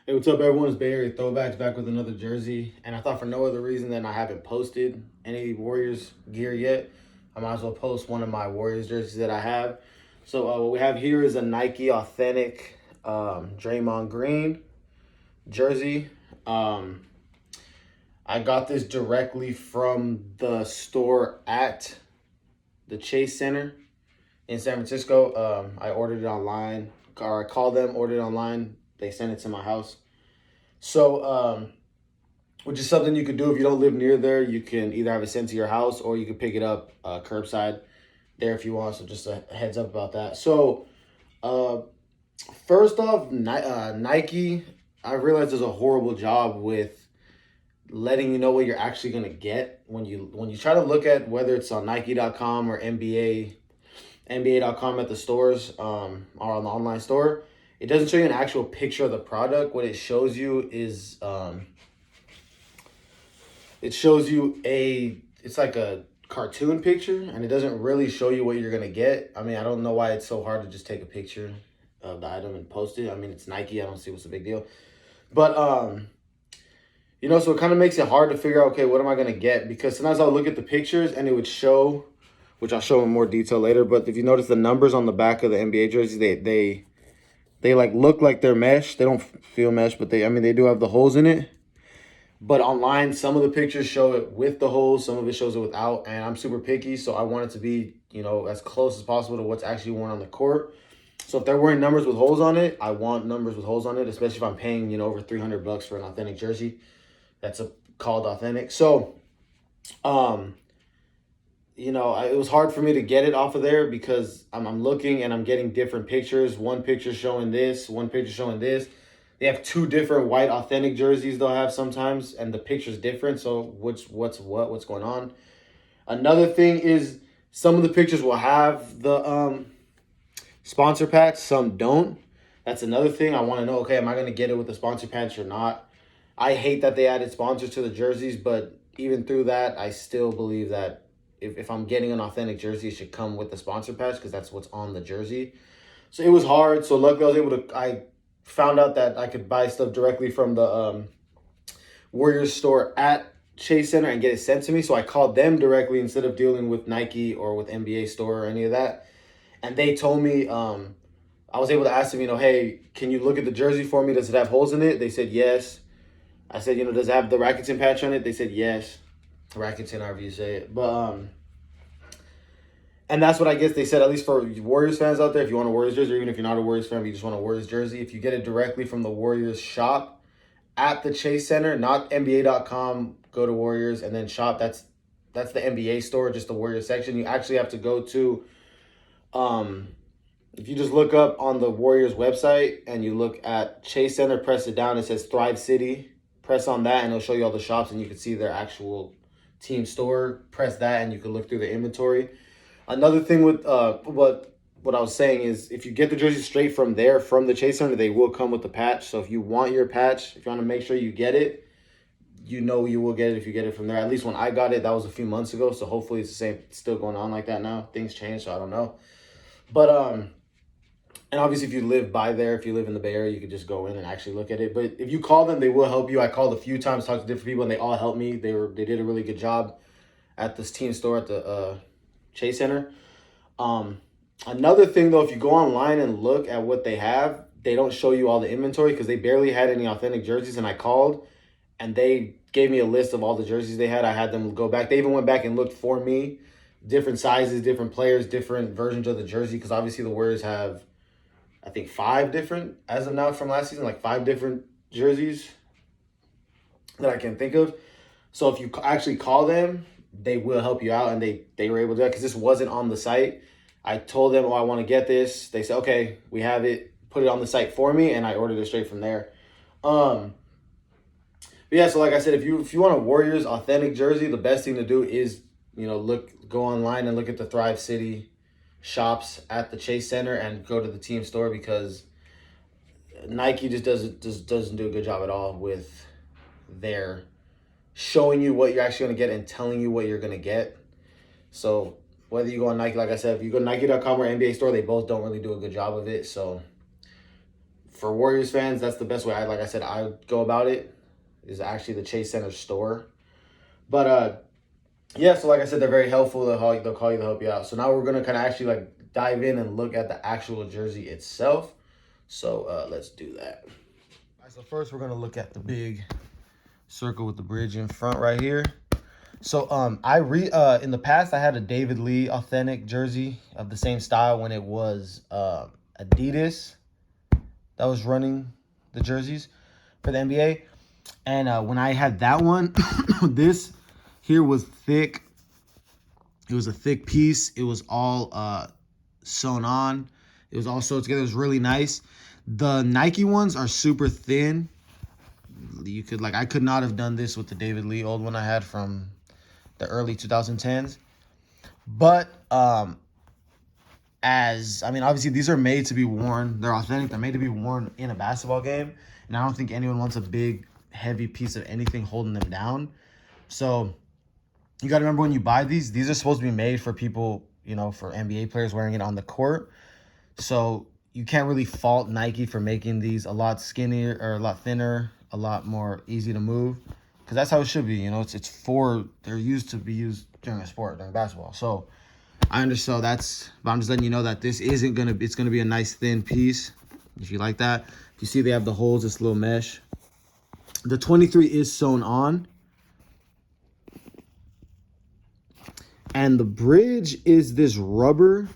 Hey, what's up, everyone? It's Bay Area Throwbacks back with another jersey. And I thought for no other reason than I haven't posted any Warriors gear yet, I might as well post one of my Warriors jerseys that I have. So what we have here is a Nike Authentic Draymond Green jersey. Um, I got this directly from the store at the Chase Center in San Francisco. I ordered it online, or I called them, ordered it online. They sent it to my house. So, which is something you could do if you don't live near there. You can either have it sent to your house or you can pick it up curbside there if you want. So, just a heads up about that. So, uh, first off, Nike, I realized does a horrible job with letting you know what you're actually gonna get when you try to look at whether it's on Nike.com or NBA.com at the stores or on the online store. It doesn't show you an actual picture of the product. What it shows you is it's like a cartoon picture, and it doesn't really show you what you're gonna get. I mean, I don't know why it's so hard to just take a picture of the item and post it. I mean, it's Nike. I don't see what's the big deal. But so it kind of makes it hard to figure out, okay, what am I gonna get? Because sometimes I'll look at the pictures and it would show, which I'll show in more detail later. But if you notice the numbers on the back of the NBA jerseys, they like look like they're mesh. They don't feel mesh, but they do have the holes in it. But online, some of the pictures show it with the holes, some of it shows it without, and I'm super picky, so I want it to be, as close as possible to what's actually worn on the court. So if they're wearing numbers with holes on it, I want numbers with holes on it, especially if I'm paying, over $300 for an authentic jersey. That's called authentic. So, it was hard for me to get it off of there because I'm looking and I'm getting different pictures. One picture showing this, one picture showing this. They have two different white authentic jerseys they'll have sometimes, and the picture's different. So what's going on? Another thing is some of the pictures will have the sponsor patch, some don't. That's another thing. I want to know, okay, am I going to get it with the sponsor patch or not? I hate that they added sponsors to the jerseys, but even through that, I still believe that if I'm getting an authentic jersey, it should come with the sponsor patch because that's what's on the jersey. So it was hard. So luckily I found out that I could buy stuff directly from the Warriors store at Chase Center and get it sent to me. So I called them directly instead of dealing with Nike or with NBA store or any of that. And they told me, I was able to ask them, hey, can you look at the jersey for me? Does it have holes in it? They said yes. I said, does it have the Rakuten patch on it? They said yes. Rakuten, however you say it. But and that's what I guess they said, at least for Warriors fans out there, if you want a Warriors jersey, or even if you're not a Warriors fan, but you just want a Warriors jersey, if you get it directly from the Warriors shop at the Chase Center, not NBA.com, go to Warriors and then shop. That's the NBA store, just the Warriors section. You actually have to go to, if you just look up on the Warriors website and you look at Chase Center, press it down, it says Thrive City. Press on that and it'll show you all the shops and you can see their actual team store. Press that and you can look through the inventory. Another thing with what I was saying is if you get the jersey straight from there, from the Chase Center, they will come with the patch. So if you want your patch, if you want to make sure you get it, you will get it if you get it from there. At least when I got it, that was a few months ago. So hopefully it's the same, still going on like that now. Things change, so I don't know. But and obviously if you live by there, if you live in the Bay Area, you could just go in and actually look at it. But if you call them, they will help you. I called a few times, talked to different people, and they all helped me. They did a really good job at this team store at the Chase Center. Another thing though, if you go online and look at what they have, they don't show you all the inventory because they barely had any authentic jerseys. And I called and they gave me a list of all the jerseys they had. I had them go back. They even went back and looked for me, different sizes, different players, different versions of the jersey. Because obviously the Warriors have, I think, 5 different, as of now from last season, like 5 different jerseys that I can think of. So if you actually call them, they will help you out, and they were able to do that because this wasn't on the site. I told them, I want to get this. They said, okay, we have it. Put it on the site for me, and I ordered it straight from there. But yeah, so like I said, if you want a Warriors authentic jersey, the best thing to do is, go online and look at the Thrive City shops at the Chase Center and go to the team store because Nike just doesn't do a good job at all with their showing you what you're actually going to get and telling you what you're going to get. So whether you go on Nike, like I said, if you go to Nike.com or NBA store, they both don't really do a good job of it. So for Warriors fans, that's the best way. Like I said, I would go about it. Is actually the Chase Center store. But yeah. So like I said, they're very helpful. They'll call you to help you out. So now we're gonna kind of actually like dive in and look at the actual jersey itself. So let's do that. All right, so first we're gonna look at the big circle with the bridge in front right here. So in the past I had a David Lee authentic jersey of the same style when it was Adidas that was running the jerseys for the NBA. And when I had that one, this here was thick. It was a thick piece. It was all sewn on. It was all sewed together. It was really nice. The Nike ones are super thin. I could not have done this with the David Lee old one I had from the early 2010s. But obviously these are made to be worn. They're authentic. They're made to be worn in a basketball game. And I don't think anyone wants a big, heavy piece of anything holding them down. So you got to remember when you buy these are supposed to be made for people, for NBA players wearing it on the court. So you can't really fault Nike for making these a lot skinnier or a lot thinner, a lot more easy to move. Because that's how it should be. They're used to be used during a sport, during basketball. So I understand but I'm just letting you know that this it's going to be a nice thin piece. If you like that. If you see they have the holes, this little mesh. The 23 is sewn on. And the bridge is this rubber.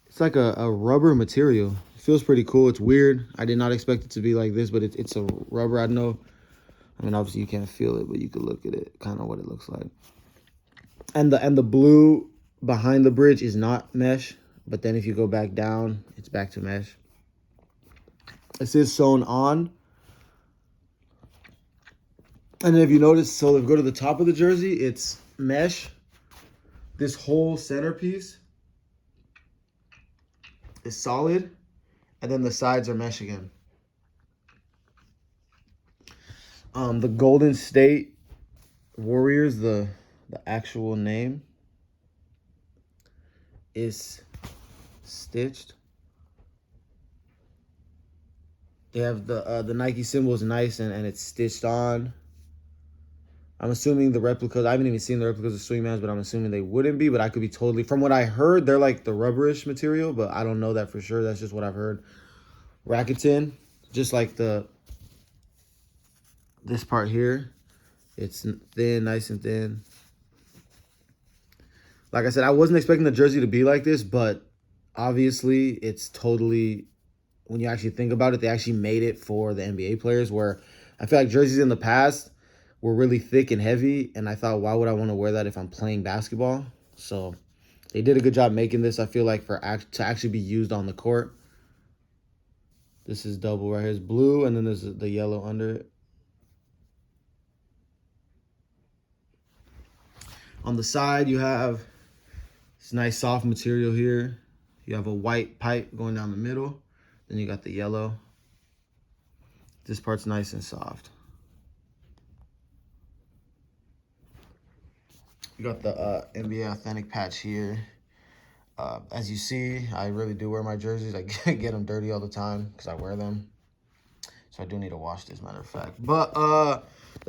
It's like a rubber material. It feels pretty cool. It's weird. I did not expect it to be like this, but it's a rubber. I know. Obviously you can't feel it, but you could look at it, kind of what it looks like. And the blue behind the bridge is not mesh, but then if you go back down, it's back to mesh. This is sewn on. And then if you notice, so if you go to the top of the jersey, it's mesh. This whole centerpiece is solid, and then the sides are mesh again. The Golden State Warriors, the actual name, is stitched. They have the Nike symbol is nice and it's stitched on. I'm assuming the replicas, I haven't even seen the replicas of Swingmans, but I'm assuming they wouldn't be, but I could be totally, from what I heard, they're like the rubberish material, but I don't know that for sure. That's just what I've heard. Rakuten, just like this part here, it's thin, nice and thin. Like I said, I wasn't expecting the jersey to be like this, but obviously it's totally, when you actually think about it, they actually made it for the NBA players, where I feel like jerseys in the past were really thick and heavy, and I thought, why would I want to wear that if I'm playing basketball? So they did a good job making this, I feel like, to actually be used on the court. This is double right here. It's blue, and then there's the yellow under it. On the side, you have this nice soft material here. You have a white pipe going down the middle. Then you got the yellow. This part's nice and soft. You got the NBA authentic patch here. As you see, I really do wear my jerseys. I get them dirty all the time because I wear them. So I do need to wash this, matter of fact. But I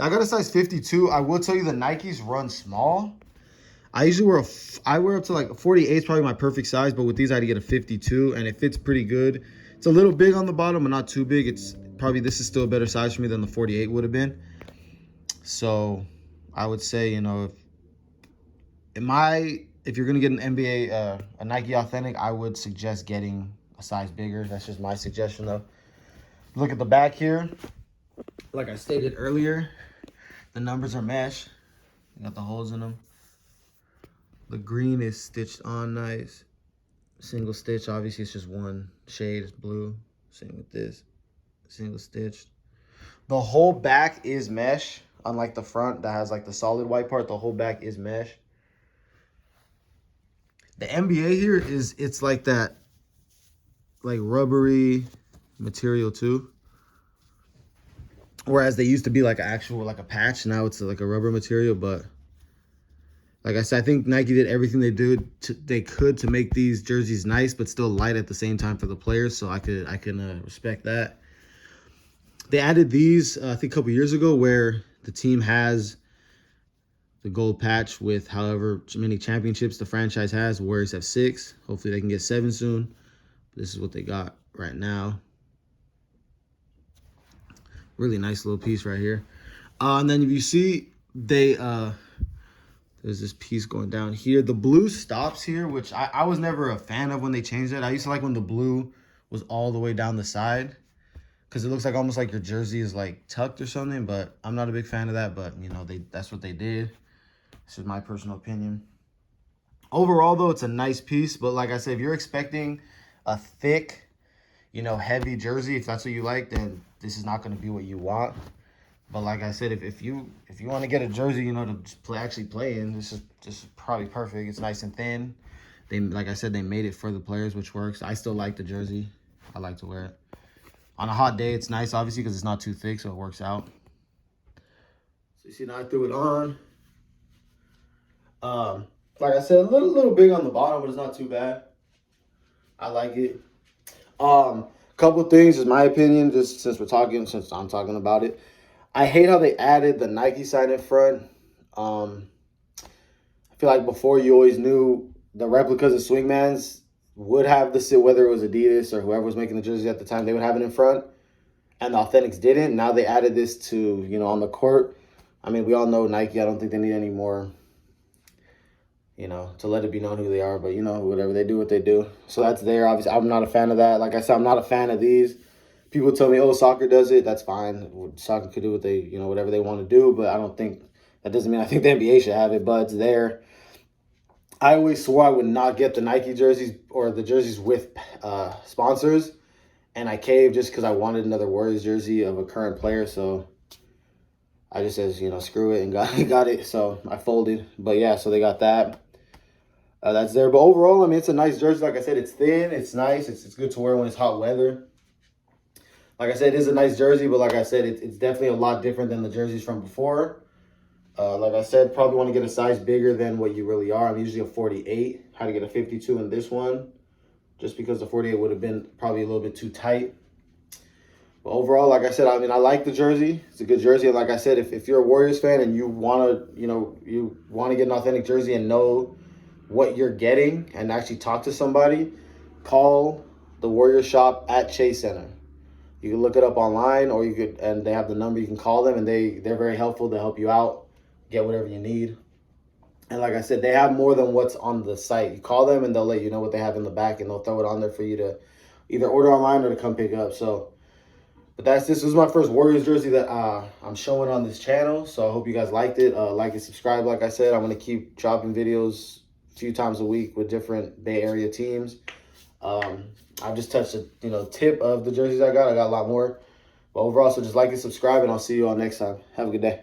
got a size 52. I will tell you the Nikes run small. I usually wear up to like 48 is probably my perfect size, but with these I had to get a 52 and it fits pretty good. It's a little big on the bottom, but not too big. It's probably, this is still a better size for me than the 48 would have been. So I would say, if you're gonna get an NBA, a Nike Authentic, I would suggest getting a size bigger. That's just my suggestion, though. Look at the back here. Like I stated earlier, the numbers are mesh. You got the holes in them. The green is stitched on nice. Single stitch, obviously it's just one shade, it's blue. Same with this, single stitched. The whole back is mesh, unlike the front that has like the solid white part. The whole back is mesh. The NBA here it's like that, like rubbery material too. Whereas they used to be like actual, like a patch. Now it's like a rubber material, but Like I said, I think Nike did everything they could to make these jerseys nice, but still light at the same time for the players. So I can respect that. They added these, I think, a couple years ago, where the team has the gold patch with however many championships the franchise has. Warriors have 6. Hopefully they can get 7 soon. This is what they got right now. Really nice little piece right here. And then if you see, there's this piece going down here. The blue stops here, which I was never a fan of when they changed it. I used to like when the blue was all the way down the side, because it looks like almost like your jersey is like tucked or something, but I'm not a big fan of that. But, you know, that's what they did. This is my personal opinion. Overall, though, it's a nice piece. But like I said, if you're expecting a thick, you know, heavy jersey, if that's what you like, then this is not going to be what you want. But like I said, if you want to get a jersey, you know, to just actually play in, this is probably perfect. It's nice and thin. Like I said, they made it for the players, which works. I still like the jersey. I like to wear it. On a hot day, it's nice, obviously, because it's not too thick, so it works out. So you see, now I threw it on. Like I said, a little big on the bottom, but it's not too bad. I like it. Couple things, is my opinion, just since I'm talking about it. I hate how they added the Nike sign in front. I feel like before you always knew the replicas of Swingmans would have the sit, whether it was Adidas or whoever was making the jersey at the time, they would have it in front, and the Authentics didn't. Now they added this to, you know, on the court. I mean, we all know Nike. I don't think they need any more, you know, to let it be known who they are. But, you know, whatever, they do what they do. So that's there. Obviously, I'm not a fan of that. Like I said, I'm not a fan of these. People tell me, oh, soccer does it. That's fine. Soccer could do what they, you know, whatever they want to do. But I don't think, that doesn't mean I think the NBA should have it, but it's there. I always swore I would not get the Nike jerseys or the jerseys with sponsors. And I caved just because I wanted another Warriors jersey of a current player. So I just said, you know, screw it, and got it. So I folded. But yeah, so they got that. That's there. But overall, I mean, it's a nice jersey. Like I said, it's thin. It's nice. It's good to wear when it's hot weather. Like I said, it is a nice jersey. But like I said, it's definitely a lot different than the jerseys from before. Like I said, probably want to get a size bigger than what you really are. I'm usually a 48. Had to get a 52 in this one, just because the 48 would have been probably a little bit too tight. But overall, like I said, I mean, I like the jersey. It's a good jersey. And like I said, if you're a Warriors fan and you want to, you know, you want to get an authentic jersey and know what you're getting and actually talk to somebody, call the Warriors shop at Chase Center. You can look it up online, or you could, and they have the number. You can call them, and they're very helpful to help you out, get whatever you need. And like I said, they have more than what's on the site. You call them and they'll let you know what they have in the back, and they'll throw it on there for you to either order online or to come pick up. So, but this is my first Warriors jersey that I'm showing on this channel. So I hope you guys liked it. Like and subscribe. Like I said, I'm going to keep dropping videos a few times a week with different Bay Area teams. I've just touched a tip of the jerseys I got. I got a lot more. But overall, so just like and subscribe, and I'll see you all next time. Have a good day.